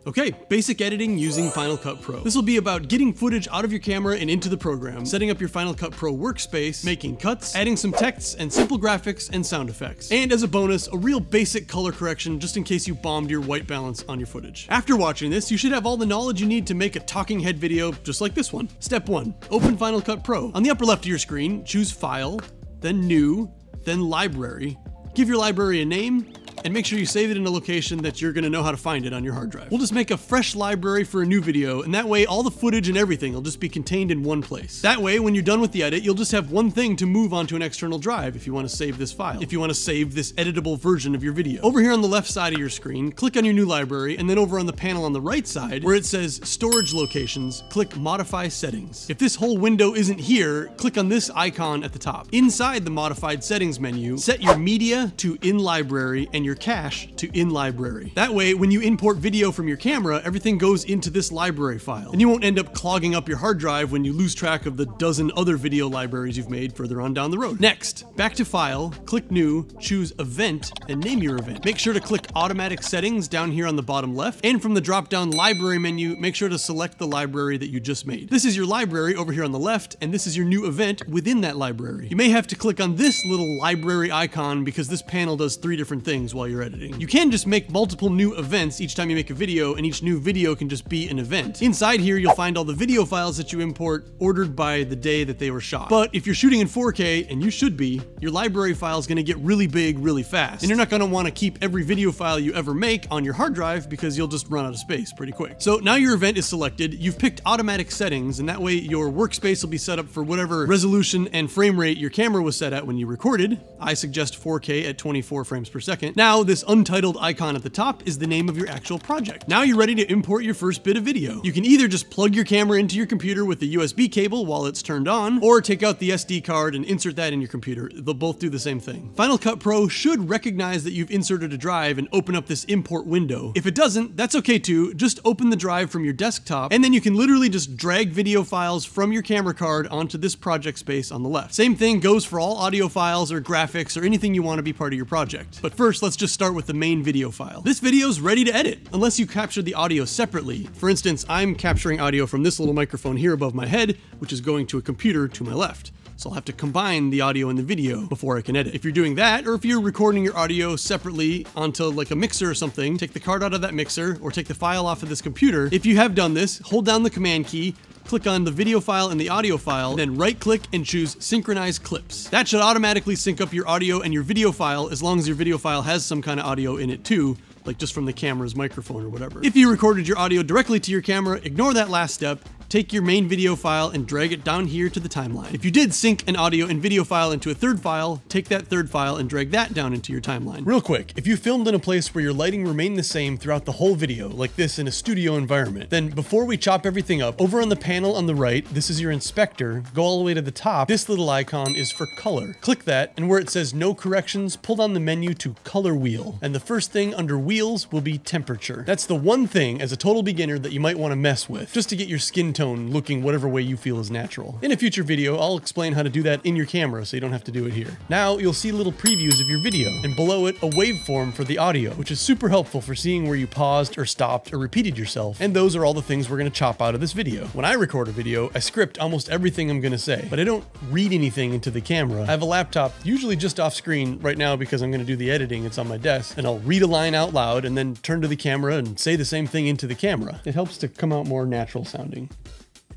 Okay, basic editing using Final Cut Pro. This will be about getting footage out of your camera and into the program, setting up your Final Cut Pro workspace, making cuts, adding some text and simple graphics and sound effects. And as a bonus, a real basic color correction just in case you bombed your white balance on your footage. After watching this, you should have all the knowledge you need to make a talking head video just like this one. Step 1, open Final Cut Pro. On the upper left of your screen, choose File, then New, then Library. Give your library a name, and make sure you save it in a location that you're gonna know how to find it on your hard drive. We'll just make a fresh library for a new video, and that way all the footage and everything will just be contained in one place. That way, when you're done with the edit, you'll just have one thing to move onto an external drive if you wanna save this file, if you wanna save this editable version of your video. Over here on the left side of your screen, click on your new library, and then over on the panel on the right side, where it says Storage Locations, click Modify Settings. If this whole window isn't here, click on this icon at the top. Inside the Modified Settings menu, set your media to In Library and your cache to In Library. That way, when you import video from your camera, everything goes into this library file, and you won't end up clogging up your hard drive when you lose track of the dozen other video libraries you've made further on down the road. Next, back to File, click New, choose Event, and name your event. Make sure to click Automatic Settings down here on the bottom left, and from the drop-down Library menu, make sure to select the library that you just made. This is your library over here on the left, and this is your new event within that library. You may have to click on this little library icon because this panel does 3 different things while you're editing. You can just make multiple new events each time you make a video, and each new video can just be an event. Inside here, you'll find all the video files that you import ordered by the day that they were shot. But if you're shooting in 4K, and you should be, your library file is gonna get really big really fast. And you're not gonna wanna keep every video file you ever make on your hard drive because you'll just run out of space pretty quick. So now your event is selected, you've picked automatic settings, and that way your workspace will be set up for whatever resolution and frame rate your camera was set at when you recorded. I suggest 4K at 24 frames per second. Now, this untitled icon at the top is the name of your actual project. Now you're ready to import your first bit of video. You can either just plug your camera into your computer with the USB cable while it's turned on, or take out the SD card and insert that in your computer. They'll both do the same thing. Final Cut Pro should recognize that you've inserted a drive and open up this import window. If it doesn't, that's okay too. Just open the drive from your desktop, and then you can literally just drag video files from your camera card onto this project space on the left. Same thing goes for all audio files or graphics or anything you want to be part of your project. But first, let's just start with the main video file. This video's ready to edit, unless you capture the audio separately. For instance, I'm capturing audio from this little microphone here above my head, which is going to a computer to my left. So I'll have to combine the audio and the video before I can edit. If you're doing that, or if you're recording your audio separately onto like a mixer or something, take the card out of that mixer, or take the file off of this computer. If you have done this, hold down the command key, click on the video file and the audio file, then right-click and choose Synchronize Clips. That should automatically sync up your audio and your video file as long as your video file has some kind of audio in it too, like just from the camera's microphone or whatever. If you recorded your audio directly to your camera, ignore that last step. Take your main video file and drag it down here to the timeline. If you did sync an audio and video file into a third file, take that third file and drag that down into your timeline. Real quick, if you filmed in a place where your lighting remained the same throughout the whole video, like this in a studio environment, then before we chop everything up, over on the panel on the right, this is your inspector, go all the way to the top, this little icon is for color. Click that, and where it says no corrections, pull down the menu to color wheel. And the first thing under wheels will be temperature. That's the one thing as a total beginner that you might want to mess with, just to get your skin tone looking whatever way you feel is natural. In a future video, I'll explain how to do that in your camera so you don't have to do it here. Now you'll see little previews of your video, and below it a waveform for the audio, which is super helpful for seeing where you paused or stopped or repeated yourself, and those are all the things we're going to chop out of this video. When I record a video, I script almost everything I'm going to say, but I don't read anything into the camera. I have a laptop, usually just off screen right now because I'm going to do the editing, it's on my desk, and I'll read a line out loud and then turn to the camera and say the same thing into the camera. It helps to come out more natural sounding.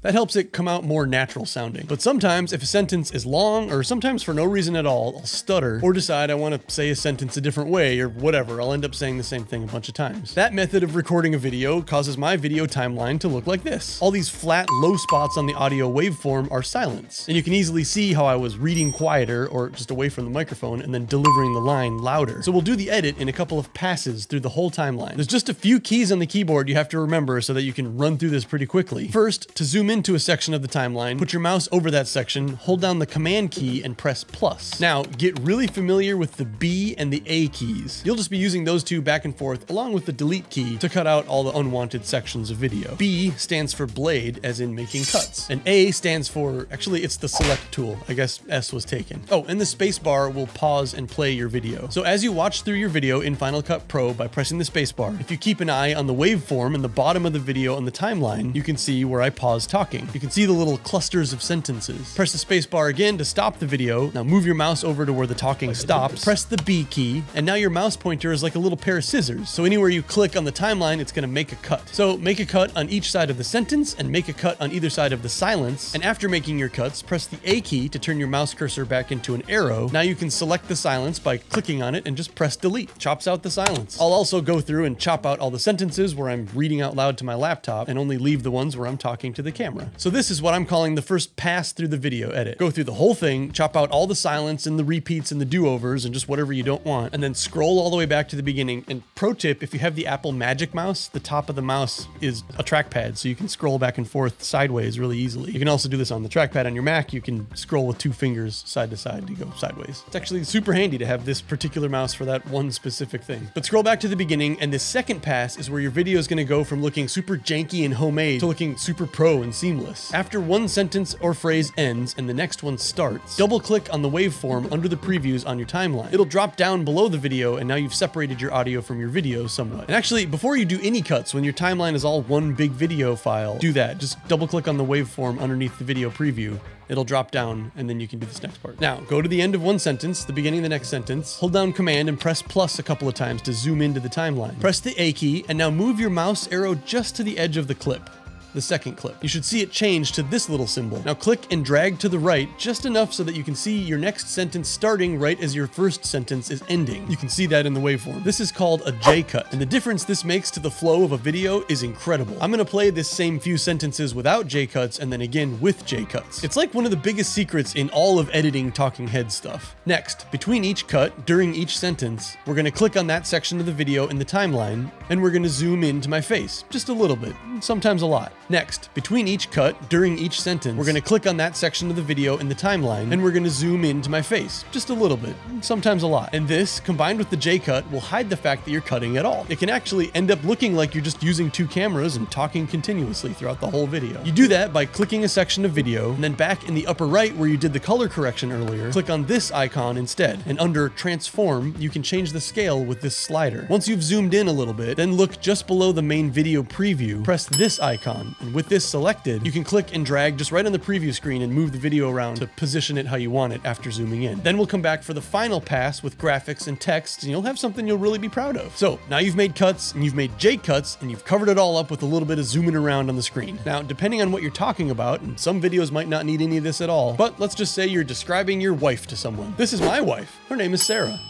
That helps it come out more natural sounding. But sometimes if a sentence is long, or sometimes for no reason at all, I'll stutter or decide I want to say a sentence a different way or whatever. I'll end up saying the same thing a bunch of times. That method of recording a video causes my video timeline to look like this. All these flat, low spots on the audio waveform are silence. And you can easily see how I was reading quieter or just away from the microphone and then delivering the line louder. So we'll do the edit in a couple of passes through the whole timeline. There's just a few keys on the keyboard you have to remember so that you can run through this pretty quickly. First, to zoom zoom into a section of the timeline, put your mouse over that section, hold down the Command key and press plus. Now, get really familiar with the B and the A keys. You'll just be using those two back and forth along with the delete key to cut out all the unwanted sections of video. B stands for blade, as in making cuts. And A stands for, actually it's the select tool. I guess S was taken. Oh, and the space bar will pause and play your video. So as you watch through your video in Final Cut Pro by pressing the space bar, if you keep an eye on the waveform in the bottom of the video on the timeline, you can see where I pause talking. You can see the little clusters of sentences. Press the space bar again to stop the video. Now move your mouse over to where the talking stops. Press the B key, and now your mouse pointer is like a little pair of scissors. So anywhere you click on the timeline, it's gonna make a cut. So make a cut on each side of the sentence and make a cut on either side of the silence. And after making your cuts, press the A key to turn your mouse cursor back into an arrow. Now you can select the silence by clicking on it and just press delete. Chops out the silence. I'll also go through and chop out all the sentences where I'm reading out loud to my laptop and only leave the ones where I'm talking to the camera. So this is what I'm calling the first pass through the video edit. Go through the whole thing, chop out all the silence and the repeats and the do-overs and just whatever you don't want, and then scroll all the way back to the beginning. And pro tip, if you have the Apple Magic Mouse, the top of the mouse is a trackpad, so you can scroll back and forth sideways really easily. You can also do this on the trackpad on your Mac. You can scroll with 2 fingers side to side to go sideways. It's actually super handy to have this particular mouse for that one specific thing. But scroll back to the beginning, and this second pass is where your video is going to go from looking super janky and homemade to looking super pro and seamless. After one sentence or phrase ends and the next one starts, double click on the waveform under the previews on your timeline. It'll drop down below the video, and now you've separated your audio from your video somewhat. And actually, before you do any cuts, when your timeline is all one big video file, do that. Just double click on the waveform underneath the video preview. It'll drop down, and then you can do this next part. Now, go to the end of one sentence, the beginning of the next sentence, hold down Command and press plus a couple of times to zoom into the timeline. Press the A key, and now move your mouse arrow just to the edge of the clip. The second clip. You should see it change to this little symbol. Now click and drag to the right just enough so that you can see your next sentence starting right as your first sentence is ending. You can see that in the waveform. This is called a J-cut, and the difference this makes to the flow of a video is incredible. I'm gonna play this same few sentences without J-cuts and then again with J-cuts. It's like one of the biggest secrets in all of editing talking head stuff. Next, between each cut, during each sentence, we're gonna click on that section of the video in the timeline, and we're gonna zoom into my face, just a little bit, sometimes a lot. Next, between each cut, during each sentence, we're gonna click on that section of the video in the timeline, and we're gonna zoom into my face, just a little bit, sometimes a lot. And this, combined with the J-cut, will hide the fact that you're cutting at all. It can actually end up looking like you're just using 2 cameras and talking continuously throughout the whole video. You do that by clicking a section of video, and then back in the upper right where you did the color correction earlier, click on this icon instead. And under Transform, you can change the scale with this slider. Once you've zoomed in a little bit, then look just below the main video preview, press this icon, and with this selected, you can click and drag just right on the preview screen and move the video around to position it how you want it after zooming in. Then we'll come back for the final pass with graphics and text, and you'll have something you'll really be proud of. So now you've made cuts, and you've made J-cuts, and you've covered it all up with a little bit of zooming around on the screen. Now, depending on what you're talking about, and some videos might not need any of this at all, but let's just say you're describing your wife to someone. This is my wife. Her name is Sarah.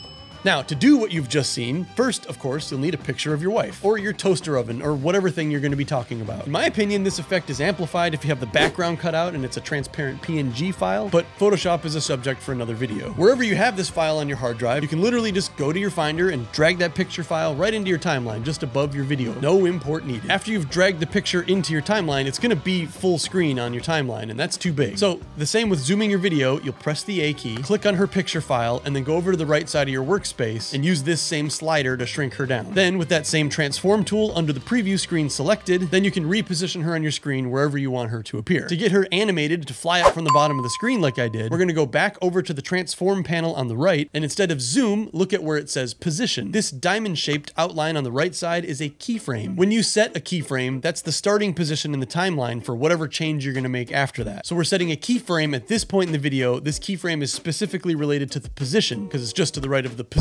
Now, to do what you've just seen, first, of course, you'll need a picture of your wife, or your toaster oven, or whatever thing you're going to be talking about. In my opinion, this effect is amplified if you have the background cut out and it's a transparent PNG file, but Photoshop is a subject for another video. Wherever you have this file on your hard drive, you can literally just go to your Finder and drag that picture file right into your timeline, just above your video. No import needed. After you've dragged the picture into your timeline, it's going to be full screen on your timeline, and that's too big. So, the same with zooming your video, you'll press the A key, click on her picture file, and then go over to the right side of your workspace and use this same slider to shrink her down. Then with that same transform tool under the preview screen selected, then you can reposition her on your screen wherever you want her to appear. To get her animated to fly up from the bottom of the screen like I did, we're going to go back over to the transform panel on the right, and instead of zoom, look at where it says position. This diamond-shaped outline on the right side is a keyframe. When you set a keyframe, that's the starting position in the timeline for whatever change you're going to make after that. So we're setting a keyframe at this point in the video. This keyframe is specifically related to the position because it's just to the right of the position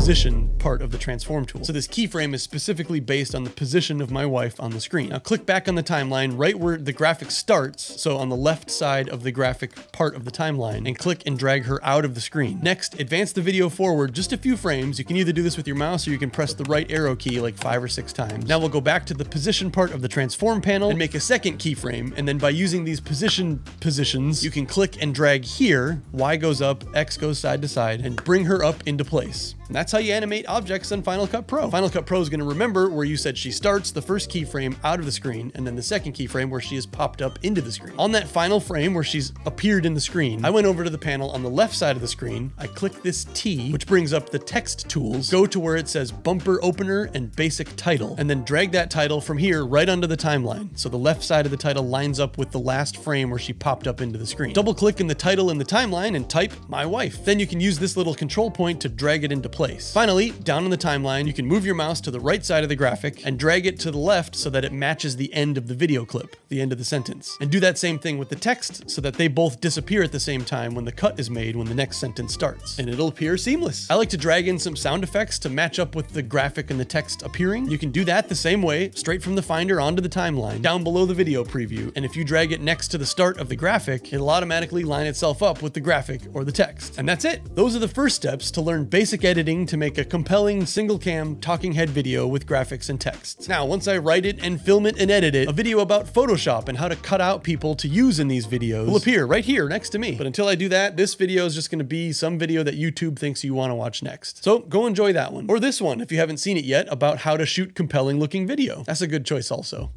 part of the transform tool. So this keyframe is specifically based on the position of my wife on the screen. Now click back on the timeline right where the graphic starts, so on the left side of the graphic part of the timeline, and click and drag her out of the screen. Next, advance the video forward just a few frames. You can either do this with your mouse or you can press the right arrow key like 5 or 6 times. Now we'll go back to the position part of the transform panel and make a second keyframe, and then by using these positions, you can click and drag here, Y goes up, X goes side to side, and bring her up into place. And that's that's how you animate objects in Final Cut Pro. Final Cut Pro is going to remember where you said she starts the first keyframe out of the screen, and then the second keyframe where she has popped up into the screen. On that final frame where she's appeared in the screen, I went over to the panel on the left side of the screen. I clicked this T, which brings up the text tools. Go to where it says bumper opener and basic title, and then drag that title from here right onto the timeline. So the left side of the title lines up with the last frame where she popped up into the screen. Double click in the title in the timeline and type my wife. Then you can use this little control point to drag it into place. Finally, down on the timeline, you can move your mouse to the right side of the graphic and drag it to the left so that it matches the end of the video clip, the end of the sentence. And do that same thing with the text so that they both disappear at the same time when the cut is made when the next sentence starts. And it'll appear seamless. I like to drag in some sound effects to match up with the graphic and the text appearing. You can do that the same way, straight from the Finder onto the timeline, down below the video preview. And if you drag it next to the start of the graphic, it'll automatically line itself up with the graphic or the text. And that's it. Those are the first steps to learn basic editing to make a compelling single cam talking head video with graphics and text. Now, once I write it and film it and edit it, a video about Photoshop and how to cut out people to use in these videos will appear right here next to me. But until I do that, this video is just going to be some video that YouTube thinks you want to watch next. So go enjoy that one. Or this one if you haven't seen it yet, about how to shoot compelling looking video. That's a good choice also.